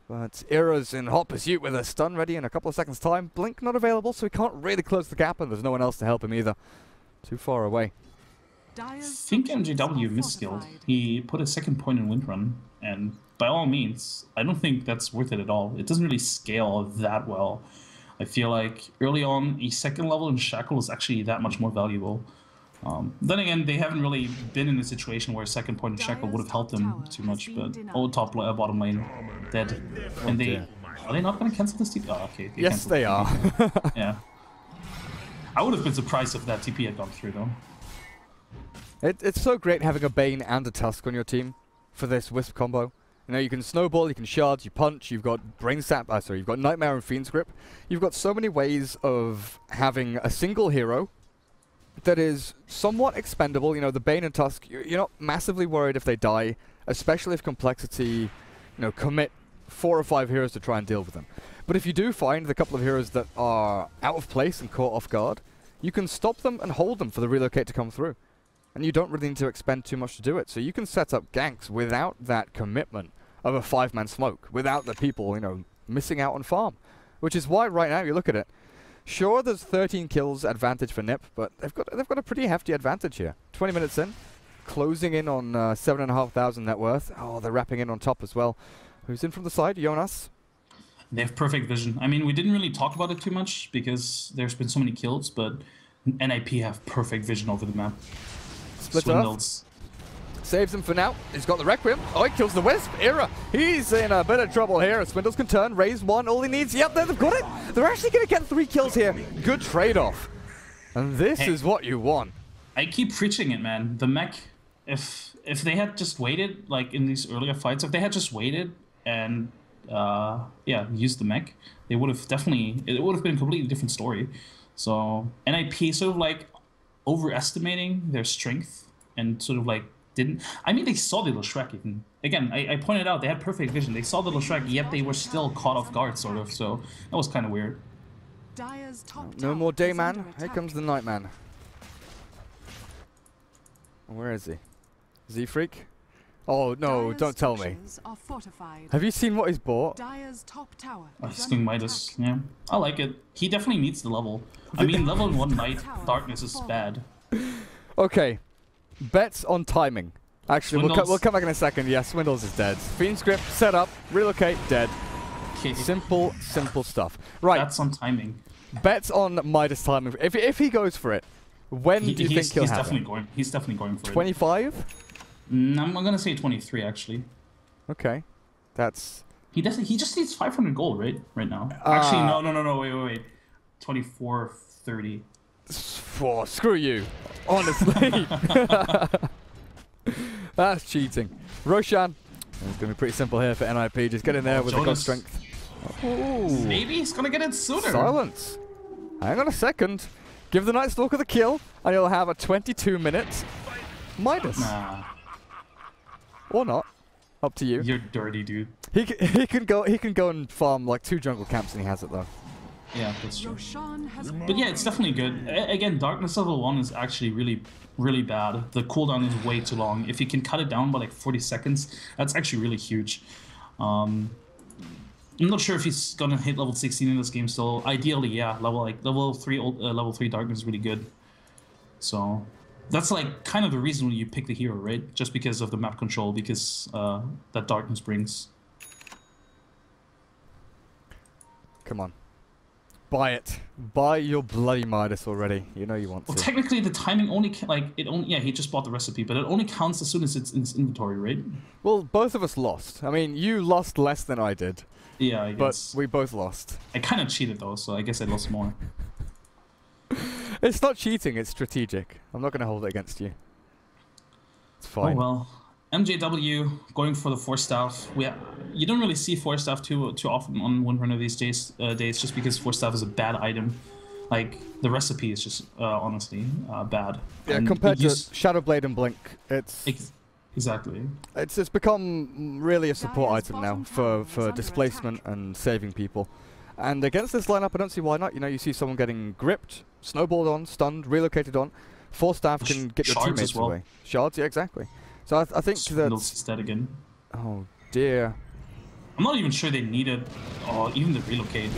but Era's in hot pursuit with a stun ready in a couple of seconds' time. Blink not available, so he can't really close the gap, and there's no one else to help him either. Too far away. I think MJW misskilled. He put a second point in Windrun, and by all means, I don't think that's worth it at all. It doesn't really scale that well. I feel like early on, a second level in Shackle is actually that much more valuable. Then again, they haven't really been in a situation where a second point in Shackle would have helped them too much, but bottom lane, dead. And are they not going to cancel this TP? Oh, okay. Yes, they are. Yeah. I would have been surprised if that TP had gone through, though. It's so great having a Bane and a Tusk on your team for this Wisp combo. You know, you can snowball, you can shards, you punch, you've got you've got Nightmare and Fiend's Grip. You've got so many ways of having a single hero that is somewhat expendable. You know, the Bane and Tusk, you're not massively worried if they die, especially if Complexity, you know, commit 4 or 5 heroes to try and deal with them. But if you do find the couple of heroes that are out of place and caught off guard, you can stop them and hold them for the relocate to come through. And you don't really need to expend too much to do it. So you can set up ganks without that commitment of a 5-man smoke, without the people, you know, missing out on farm. Which is why right now you look at it. Sure, there's 13 kills advantage for NiP, but they've got a pretty hefty advantage here. 20 minutes in, closing in on 7,500 net worth. Oh, they're wrapping in on top as well. Who's in from the side? Jonas? They have perfect vision. I mean, we didn't really talk about it too much because there's been so many kills, but NiP have perfect vision over the map. Swindles. Saves him for now. He's got the Requiem. Oh, he kills the Wisp. Era. He's in a bit of trouble here. Swindles can turn, raise one. All he needs. Yep, they've got it. They're actually going to get 3 kills here. Good trade-off. And this is what you want. I keep preaching it, man. The mech, if they had just waited, like in these earlier fights, if they had just waited and used the mech, they would have it would have been a completely different story. So NiP sort of like overestimating their strength and sort of like I mean, they saw the little Shrek even. Again, I pointed out they had perfect vision. They saw the little Shrek, yet they were still caught off guard, sort of. So that was kind of weird. No more Dayman. Here comes the Nightman. Where is he? Z-Freak? Oh no, don't tell me. Have you seen what he's bought? He's going Midas, yeah. I like it. He definitely needs the level. I mean, level 1 Night Darkness is bad. Okay. Bets on timing. Actually, we'll come back in a second. Yeah, Swindles is dead. Fiend's Grip, set up, relocate, dead. Okay. Simple stuff. Right. Bets on timing. Bets on Midas timing. If he goes for it, when do you think he'll have it? He's definitely going for 25? it. 25? I'm gonna say 23 actually. Okay, that's. He just needs 500 gold right now. Actually, no. Wait. 24.30. Oh, screw you. Honestly. That's cheating. Roshan. It's going to be pretty simple here for NiP. Just get in there with the god strength. Ooh. Maybe he's going to get it sooner. Silence. Hang on a second. Give the Night Stalker the kill, and he'll have a 22-minute Midas. Nah. Or not. Up to you. You're dirty, dude. He can go and farm like 2 jungle camps, and he has it though. Yeah, that's true. But yeah, it's definitely good. Again, Darkness level 1 is actually really bad. The cooldown is way too long. If you can cut it down by like 40 seconds, that's actually really huge. I'm not sure if he's gonna hit level 16 in this game still. Ideally, yeah, level 3 Darkness is really good. So that's like kind of the reason you pick the hero, right? Just because of the map control, because that Darkness brings. Come on. Buy it. Buy your bloody Midas already. You know you want to. Well, technically the timing only he just bought the recipe, but it only counts as soon as it's in his inventory, right? Well, both of us lost. I mean, you lost less than I did. Yeah, I guess. But we both lost. I kind of cheated though, so I guess I lost more. It's not cheating, it's strategic. I'm not going to hold it against you. It's fine. Oh well. MJW going for the Force Staff. You don't really see Force Staff too often on Windrunner these days, just because Force Staff is a bad item. Like, the recipe is just, honestly, bad. Yeah, and compared to Shadowblade and Blink, it's... Exactly. It's become really a support item now for displacement and saving people. And against this lineup, I don't see why not. You know, you see someone getting gripped, snowballed on, stunned, relocated on. Force Staff can get your teammates away. Shards, yeah, exactly. So I think that's... dead again. Oh, dear. I'm not even sure they needed even the relocate.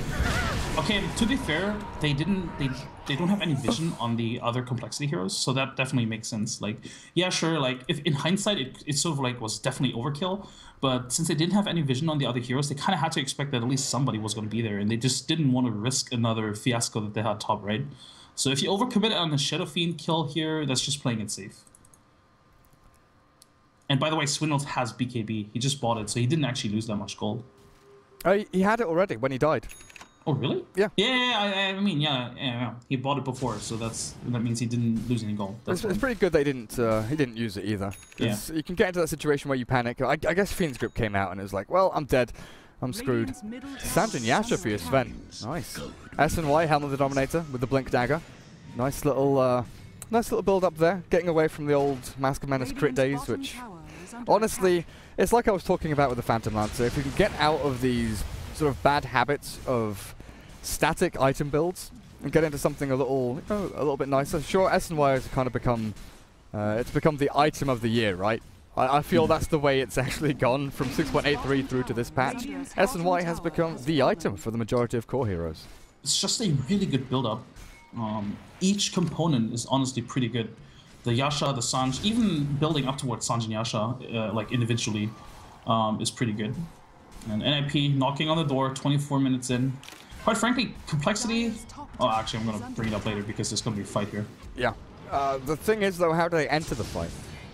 Okay, to be fair, they don't have any vision on the other complexity heroes, so that definitely makes sense. Like, yeah, sure, like if in hindsight it sort of like was definitely overkill, but since they didn't have any vision on the other heroes, they kind of had to expect that at least somebody was going to be there, and they just didn't want to risk another fiasco that they had top, right? So if you overcommit on the Shadow Fiend kill here, that's just playing it safe. And by the way, Swindles has BKB. He just bought it, so he didn't actually lose that much gold. He had it already when he died. Oh, really? Yeah. Yeah, I mean, yeah. He bought it before, so that means he didn't lose any gold. It's pretty good that he didn't use it either. Yeah. You can get into that situation where you panic. I guess Fiend's Grip came out and it was like, well, I'm dead. I'm screwed. Sanjin Yasha for your Sven. Nice. SNY, Helm of the Dominator with the Blink Dagger. Nice little build up there. Getting away from the old Mask of Menace crit days, which... honestly, it's like I was talking about with the Phantom Lancer. If we can get out of these sort of bad habits of static item builds and get into something a little bit nicer. Sure, SNY has kind of become, it's become the item of the year, right? I feel that's the way it's actually gone from 6.83 through to this patch. SNY has become the item for the majority of core heroes. It's just a really good build-up. Each component is honestly pretty good. The Yasha, the Sanj, even building up towards Sanj and Yasha, like individually, is pretty good. And NiP knocking on the door, 24 minutes in. Quite frankly, complexity... Oh, actually, I'm going to bring it up later because there's going to be a fight here. Yeah. The thing is, though, how do they enter the fight?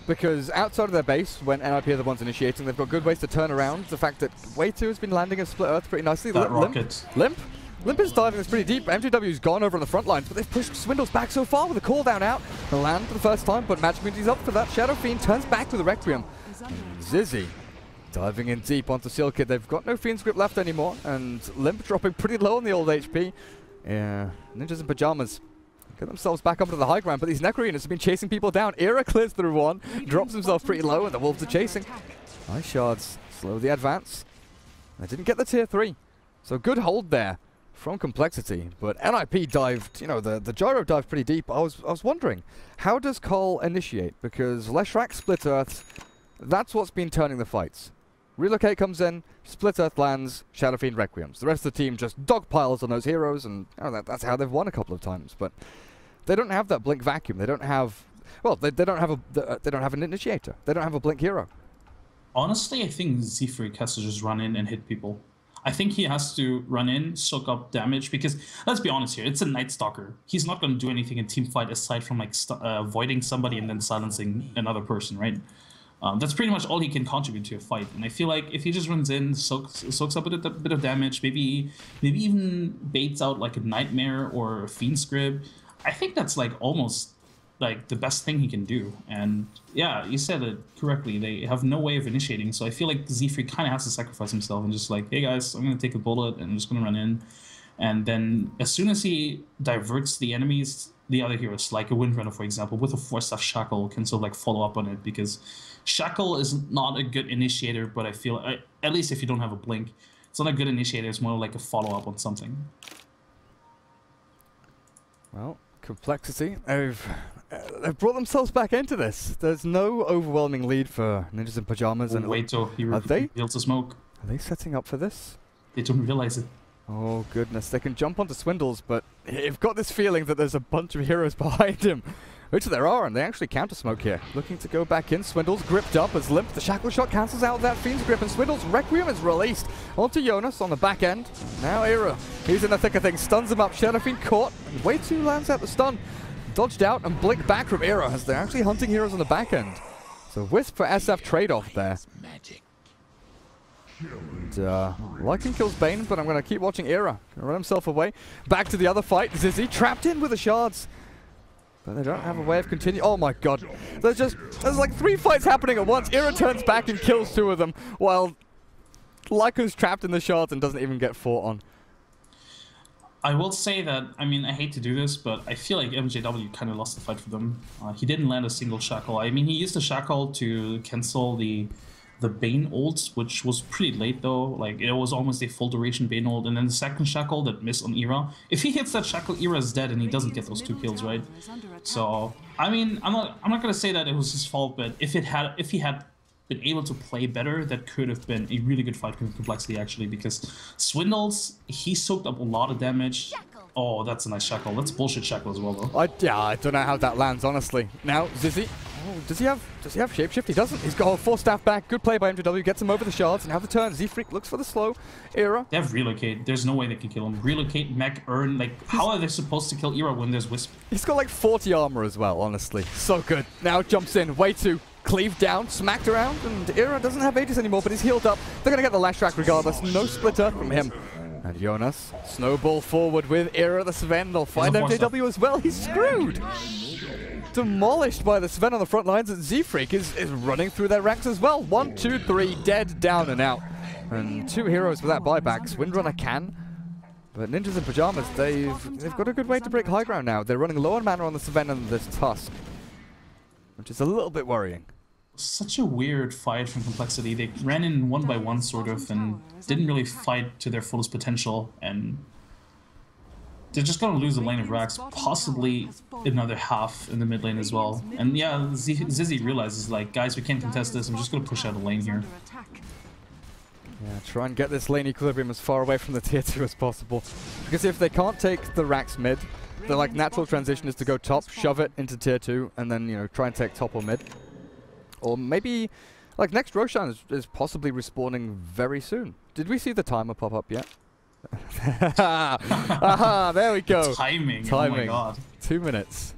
Because outside of their base, when NiP are the ones initiating, they've got good ways to turn around. The fact that bo2 has been landing a split earth pretty nicely. That rocket. Limp is diving this pretty deep. MJW's gone over on the front lines, but they've pushed Swindles back so far with the cooldown out. The land for the first time, but Magic Community's up for that. Shadow Fiend turns back with the Requiem. Zizzy diving in deep onto Seal Kid. They've got no Fiend's Grip left anymore, and Limp dropping pretty low on the old HP. Yeah, Ninjas in Pyjamas get themselves back up to the high ground, but these Necro units have been chasing people down. Era clears through one, drops himself pretty low, and the Wolves are chasing. Nice shards, slow the advance. They didn't get the tier 3, so good hold there from Complexity, but NiP dived, you know, the gyro dived pretty deep. I was wondering, how does coL initiate? Because Leshrac Split Earths, that's what's been turning the fights. Relocate comes in, Split Earth lands, Shadow Fiend Requiems. The rest of the team just dogpiles on those heroes, and that's how they've won a couple of times. But they don't have that Blink Vacuum. They don't have, well, they don't have an initiator. They don't have a Blink hero. Honestly, I think Zfreak has to just run in and hit people. I think he has to run in, soak up damage, because let's be honest here, it's a Night Stalker. He's not going to do anything in teamfight aside from like avoiding somebody and then silencing another person, right? That's pretty much all he can contribute to a fight. And I feel like if he just runs in, soaks up a bit of damage, maybe even baits out like a Nightmare or a Fiend Scrib, I think that's like almost like the best thing he can do. And yeah, you said it correctly. They have no way of initiating, so I feel like Zfreak kind of has to sacrifice himself and just like, hey guys, I'm gonna take a bullet and I'm just gonna run in. And then as soon as he diverts the enemies, the other heroes, like a Windrunner, for example, with a Force Staff Shackle, can sort of like follow up on it, because Shackle is not a good initiator, but I feel, at least if you don't have a Blink, it's not a good initiator, it's more like a follow-up on something. Well, Complexity, they've brought themselves back into this. There's no overwhelming lead for Ninjas in Pyjamas. Oh, and wait till he reveals the smoke. Are they setting up for this? They don't realize it. Oh goodness, they can jump onto Swindles, but you've got this feeling that there's a bunch of heroes behind him. Which there are, and they actually counter smoke here. Looking to go back in. Swindles gripped up as Limp. The Shackle Shot cancels out that Fiend's Grip, and Swindles Requiem is released onto Jonas on the back end. Now Era, he's in the thick of things, stuns him up. Shadow Fiend caught, and bo2 lands out the stun. Dodged out and Blink back from Era as they're actually hunting heroes on the back end. So Wisp for SF trade-off there. And, Lycan kills Bane, but I'm going to keep watching Era. Gonna run himself away. Back to the other fight. Zizzy trapped in with the shards. But they don't have a way of continuing. Oh my god. There's like 3 fights happening at once. Ira turns back and kills 2 of them, while Lyco's trapped in the shards and doesn't even get fought on. I will say that, I mean, I hate to do this, but I feel like MJW kind of lost the fight for them. He didn't land a single shackle. I mean, he used the shackle to cancel the Bane ult, which was pretty late though. Like, it was almost a full duration Bane ult, and then the second shackle that missed on Ira. If he hits that shackle, Ira's dead, and he doesn't get those 2 kills, right? So, I mean, I'm not gonna say that it was his fault, but if he had been able to play better, that could have been a really good fight for Complexity actually, because Swindles, he soaked up a lot of damage. Oh, that's a nice shackle. That's bullshit shackle as well though. Yeah, I don't know how that lands honestly. Now Zizzy. Oh, does he have shapeshift? He doesn't. He's got a 4 staff back. Good play by MJW. Gets him over the shards. And now the turn. Z-Freak looks for the slow. Ira. They have relocate. There's no way they can kill him. Relocate, mech, earn. Like, how are they supposed to kill Ira when there's Wisp? He's got like 40 armor as well, honestly. So good. Now jumps in. Way too. Cleaved down, smacked around, and Ira doesn't have Aegis anymore, but he's healed up. They're going to get the last track regardless. No splitter from him. And Jonas, snowball forward with Ira. The Sven. They'll find MJW as well. He's screwed. Demolished by the Sven on the front lines, and Z-Freak is running through their ranks as well. 1, 2, 3, dead, down and out. And 2 heroes with that buyback. Windrunner can, but Ninjas in Pyjamas, they've got a good way to break high ground now. They're running low on mana on the Sven and this Tusk, which is a little bit worrying. Such a weird fight from Complexity. They ran in 1 by 1 sort of, and didn't really fight to their fullest potential, and they're just going to lose the lane of Rax, possibly another half in the mid lane as well. And yeah, Zizzy realizes, like, guys, we can't contest this. I'm just going to push out a lane here. Yeah, try and get this lane equilibrium as far away from the tier 2 as possible. Because if they can't take the Rax mid, the like natural transition is to go top, shove it into tier 2, and then, you know, try and take top or mid. Or maybe, like, next Roshan is possibly respawning very soon. Did we see the timer pop up yet? Aha, there we go. Timing. Oh my god. 2 minutes.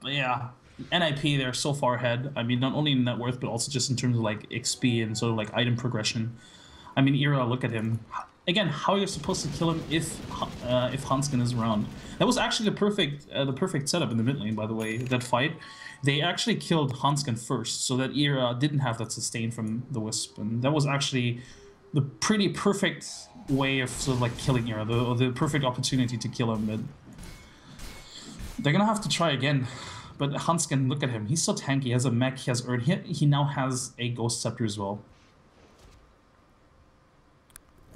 But yeah, NiP, they're so far ahead. I mean, not only in net worth, but also just in terms of like XP and sort of like item progression. I mean, Ira, look at him. Again, how you're supposed to kill him if Hanskin is around. That was actually the perfect setup in the mid lane, by the way. That fight, they actually killed Hanskin first, so that Ira didn't have that sustain from the Wisp, and that was actually the pretty perfect way of sort of like killing Ira, the perfect opportunity to kill him. But they're gonna have to try again. But Hanskin, look at him. He's so tanky. He has a mech. He has Earn. He now has a Ghost Scepter as well.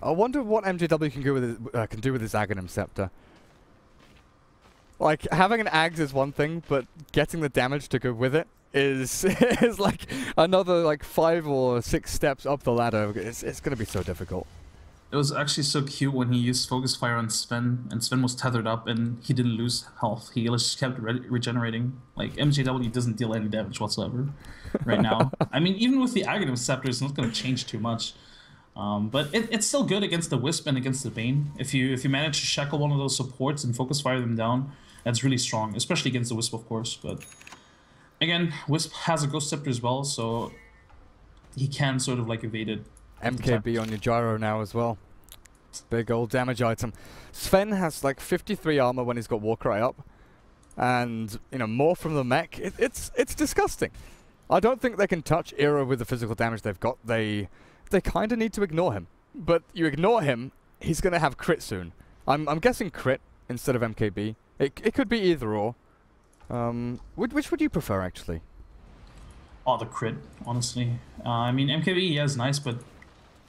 I wonder what MJW can do with his Aghanim Scepter. Like, having an Ags is one thing, but getting the damage to go with it is is like another like 5 or 6 steps up the ladder. It's going to be so difficult. It was actually so cute when he used Focus Fire on Sven, and Sven was tethered up, and he didn't lose health. He just kept regenerating. Like, MJW doesn't deal any damage whatsoever right now. I mean, even with the Aghanim Scepter, it's not going to change too much. But it's still good against the Wisp and against the Bane. If you manage to shackle one of those supports and Focus Fire them down, that's really strong, especially against the Wisp, of course. But again, Wisp has a Ghost Scepter as well, so he can sort of like evade it. MKB on your gyro now as well. Big old damage item. Sven has like 53 armor when he's got Warcry up, and you know, more from the mech. It's disgusting. I don't think they can touch Ira with the physical damage they've got. They kind of need to ignore him. But you ignore him, he's going to have crit soon. I'm guessing crit instead of MKB. It could be either or. Which would you prefer, actually? Oh, the crit, honestly. I mean, MKB, yeah, is nice, but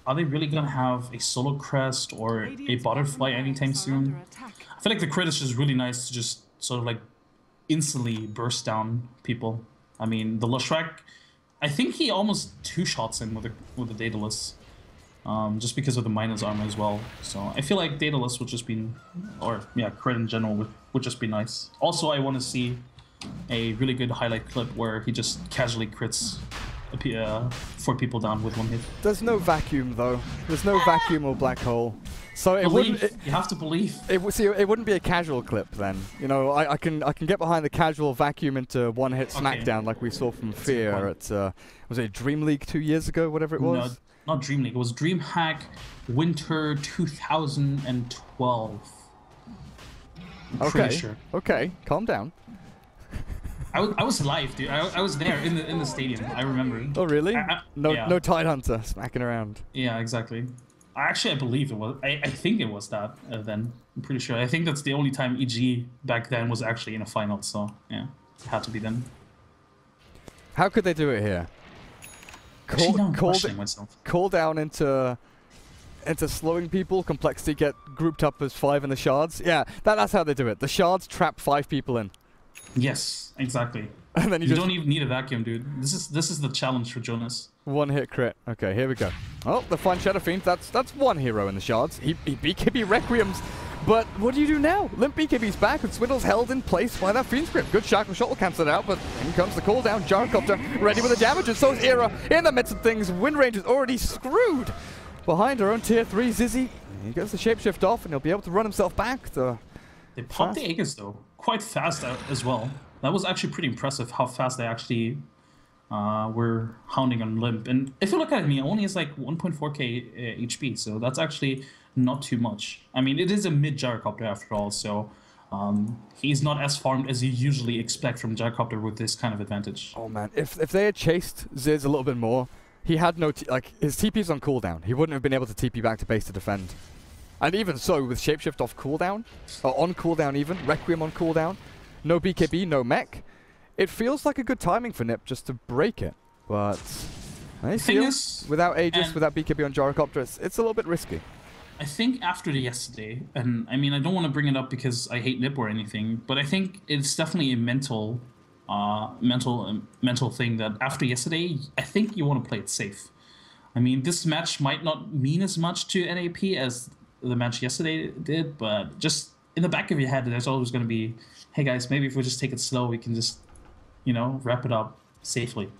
are they really going to have a solo crest or a butterfly anytime soon? I feel like the crit is just really nice to just sort of like instantly burst down people. I mean, the Lashrak, I think he almost 2-shots him with the Daedalus, just because of the minus armor as well. So I feel like Daedalus would just be, or yeah, crit in general would just be nice. Also, I want to see a really good highlight clip where he just casually crits 4 people down with 1 hit. There's no vacuum though. There's no vacuum or black hole. So it wouldn't. You have to believe. It wouldn't be a casual clip then. You know, I can get behind the casual vacuum into 1-hit smackdown like we saw from Fear at was it Dream League 2 years ago, whatever it was? No, not Dream League. It was DreamHack Winter 2012. I'm pretty sure. Okay, calm down. I was live, dude. I was there in the stadium. I remember. Oh really? No Yeah. Tidehunter smacking around. Yeah, exactly. I believe it was. I think it was that then. I'm pretty sure. I think that's the only time EG back then was actually in a final. So yeah, it had to be then. How could they do it here? Call down into slowing people. Complexity get grouped up as 5 in the shards. Yeah, that's how they do it. The shards trap 5 people in. Yes, exactly. And then you don't even need a vacuum, dude. This is the challenge for Jonas. 1-hit crit. Okay, here we go. Oh, the fine Shadow Fiend. That's one hero in the shards. He BKB Requiems. But what do you do now? Limp BKB's back and Swindle's held in place by that Fiend Script. Good Shackle Shot will cancel it out, but in comes the cooldown. Gyrocopter ready with the damage, and so is Era in the midst of things. Wind Range is already screwed. Behind her own tier 3, Zizzy. He gets the shapeshift off and he'll be able to run himself back. They popped the Aegis though, quite fast as well. That was actually pretty impressive how fast they actually were hounding on Limp. And if you look at it, he only has like 1.4k HP, so that's actually not too much. I mean, it is a mid Gyrocopter after all, so he's not as farmed as you usually expect from Gyrocopter with this kind of advantage. Oh man, if they had chased Ziz a little bit more, he had no his TP's on cooldown. He wouldn't have been able to TP back to base to defend. And even so, with shapeshift off cooldown, or on cooldown even, Requiem on cooldown, no BKB, no mech, it feels like a good timing for NiP just to break it. But I feel without Aegis, without BKB on Gyrocopter, it's a little bit risky. I think after yesterday, and I mean, I don't want to bring it up because I hate NiP or anything, but I think it's definitely a mental thing that after yesterday, I think you want to play it safe. I mean, this match might not mean as much to NiP as the match yesterday did, but just in the back of your head, there's always going to be, hey guys, maybe if we just take it slow, we can just, you know, wrap it up safely.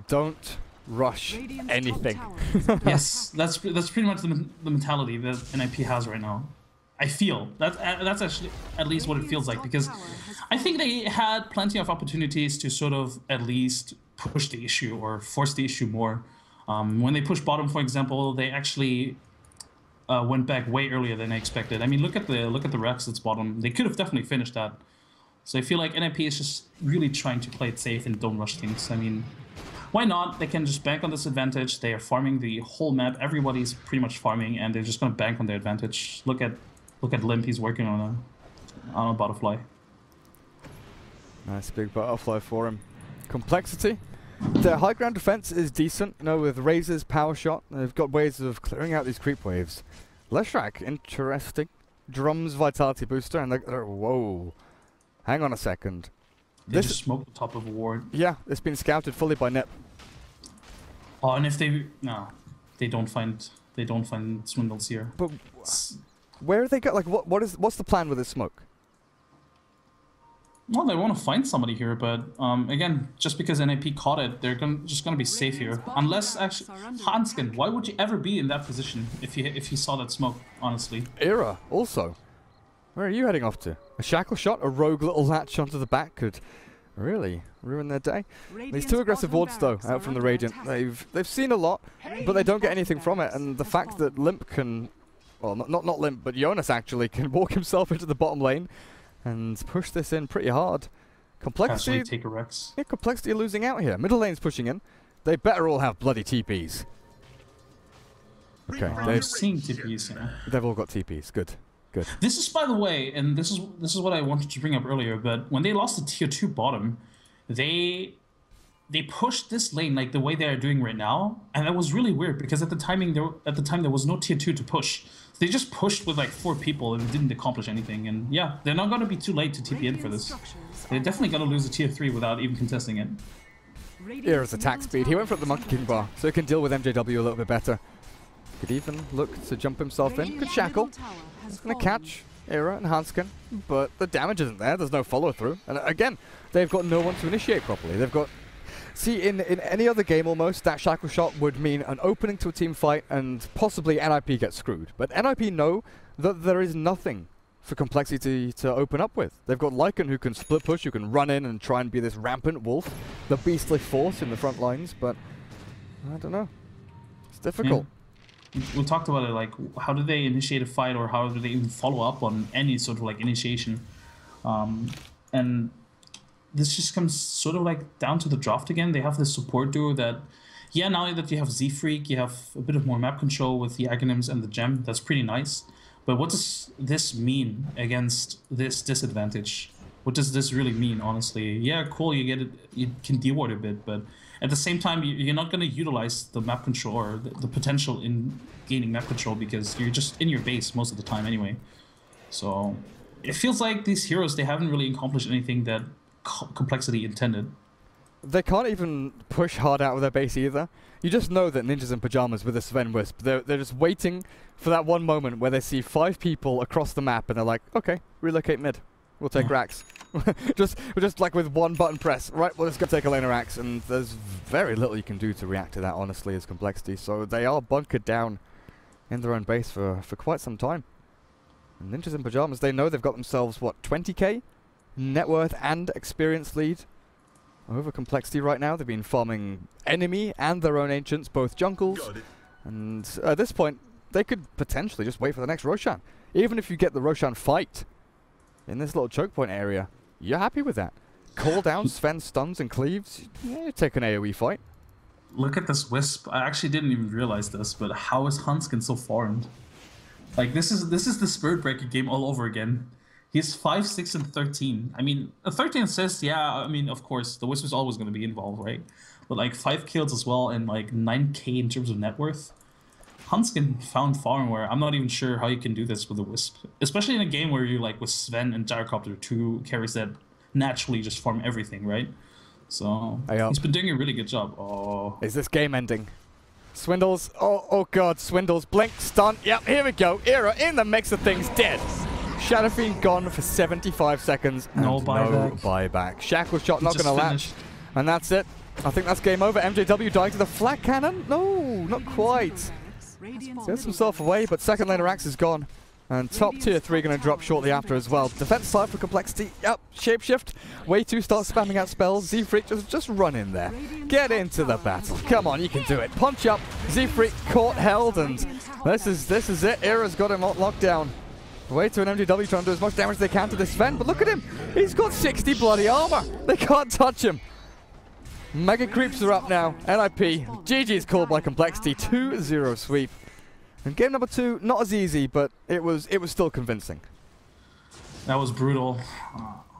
Don't rush anything. Yes, that's pretty much the mentality that NiP has right now. I feel that's actually at least what it feels like, because I think they had plenty of opportunities to sort of at least push the issue or force the issue more. When they pushed bottom, for example, they actually went back way earlier than I expected. I mean, look at the Rex that's bottom. They could have definitely finished that. So I feel like NiP is just really trying to play it safe and don't rush things. I mean, why not? They can just bank on this advantage. They are farming the whole map. Everybody's pretty much farming, and they're just going to bank on their advantage. Look at Limp. He's working on a butterfly. Nice big butterfly for him. Complexity. Their high ground defense is decent, you know, with Razor's power shot. They've got ways of clearing out these creep waves. Leshrac, interesting. Drums vitality booster, and they're whoa. Hang on a second. They just smoked the top of a ward. Yeah, it's been scouted fully by NiP. Oh, and if they don't find Swindles here. But where are they got? Like, what's the plan with this smoke? Well, they want to find somebody here, but again, just because NiP caught it, they're just gonna be safe here. Unless actually, Hanskin, why would you ever be in that position if you saw that smoke? Honestly. Era also. Where are you heading off to? A shackle shot, a rogue little latch onto the back could really ruin their day. These two aggressive wards though, out from the Radiant. They've seen a lot, but they don't get anything from it. And the fact that Limp can, well, not Limp, but Jonas actually can walk himself into the bottom lane and push this in pretty hard. Complexity, take a Rex. Yeah, Complexity are losing out here. Middle lane's pushing in. They better all have bloody TPs. Okay, they've seen TPs. You know. They've all got TPs. Good. Good. This is, by the way, and this is what I wanted to bring up earlier. But when they lost the tier 2 bottom, they pushed this lane like the way they are doing right now, and that was really weird because at the time there was no tier 2 to push. So they just pushed with like 4 people and didn't accomplish anything. And yeah, they're not going to be too late to TP in for this. They're definitely going to lose a tier 3 without even contesting it. Here's attack speed. He went for the Monkey King bar, so he can deal with MJW a little bit better. Could even look to jump himself in. Good shackle. He's going to catch Era and Hanskin, but the damage isn't there. There's no follow-through. And again, they've got no one to initiate properly. They've got... See, in any other game almost, that shackle shot would mean an opening to a team fight and possibly NiP gets screwed. But NiP know that there is nothing for Complexity to open up with. They've got Lycan who can split push, who can run in and try and be this rampant wolf, the beastly force in the front lines, but I don't know. It's difficult. Yeah. we talked about it, like how do they initiate a fight, or how do they even follow up on any sort of like initiation, and this just comes sort of like down to the draft again. They have this support duo that, yeah, now that you have Z-Freak, you have a bit of more map control with the Aghanims and the Gem. That's pretty nice. But what does this mean against this disadvantage? What does this really mean, honestly? Yeah, cool, you get it, you can deward a bit, but at the same time, you're not going to utilize the map control or the potential in gaining map control because you're just in your base most of the time anyway. So it feels like these heroes, they haven't really accomplished anything that Complexity intended. They can't even push hard out of their base either. You just know that Ninjas in Pyjamas with the Sven Wisp, they're just waiting for that one moment where they see 5 people across the map and they're like, okay, relocate mid. We'll take racks. just like with one button press. Right, well, let's go take a laner axe. And there's very little you can do to react to that, honestly, as Complexity. So they are bunkered down in their own base for quite some time. And Ninjas in Pyjamas, they know they've got themselves, what, 20k net worth and experience lead over Complexity right now. They've been farming enemy and their own ancients, both jungles. And at this point, they could potentially just wait for the next Roshan. Even if you get the Roshan fight in this little choke point area, you're happy with that. Call down, Sven stuns and cleaves, yeah, you take an AoE fight. Look at this Wisp. I actually didn't even realize this, but how is Huntskin so farmed? Like, this is the Spirit Breaker game all over again. He's 5, 6, and 13. I mean, a 13 assists, yeah, I mean, of course, the Wisp is always going to be involved, right? But like 5 kills as well and like 9k in terms of net worth. Huntskin found farm where I'm not even sure how you can do this with a Wisp. Especially in a game where you like with Sven and Gyrocopter, 2 carries that naturally just farm everything, right? So he's been doing a really good job. Oh. Is this game ending? Swindles, oh god, Swindles, blink, stun, yep, here we go. Era in the mix of things, dead. Shadow Fiend gone for 75 seconds. And no buyback. Shackle shot not going to latch. And that's it. I think that's game over. MJW dying to the flat cannon? No, not quite. Gets himself away, but second laner axe is gone. And top tier 3 going to drop shortly after as well. Defense side for Complexity. Yep, shapeshift. Way to start spamming out spells. Z-Freak just run in there. Get into the battle. Come on, you can do it. Punch up. Z-Freak caught, held, and this is it. Era's got him locked down. Way to an MDW trying to do as much damage as they can to this Sven, but look at him! He's got 60 bloody armor! They can't touch him! Mega creeps are up now. NiP. GG's called by Complexity. 2-0 sweep. And game number 2, not as easy, but it was still convincing. That was brutal.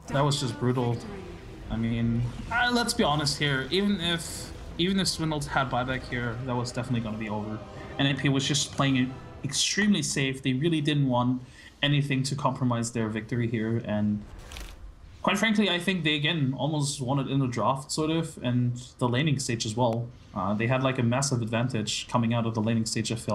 That was just brutal. I mean, let's be honest here. Even if Swindles had buyback here, that was definitely going to be over. NiP was just playing it extremely safe. They really didn't want anything to compromise their victory here, and quite frankly, I think they again almost won it in the draft, sort of, and the laning stage as well. They had like a massive advantage coming out of the laning stage, I felt.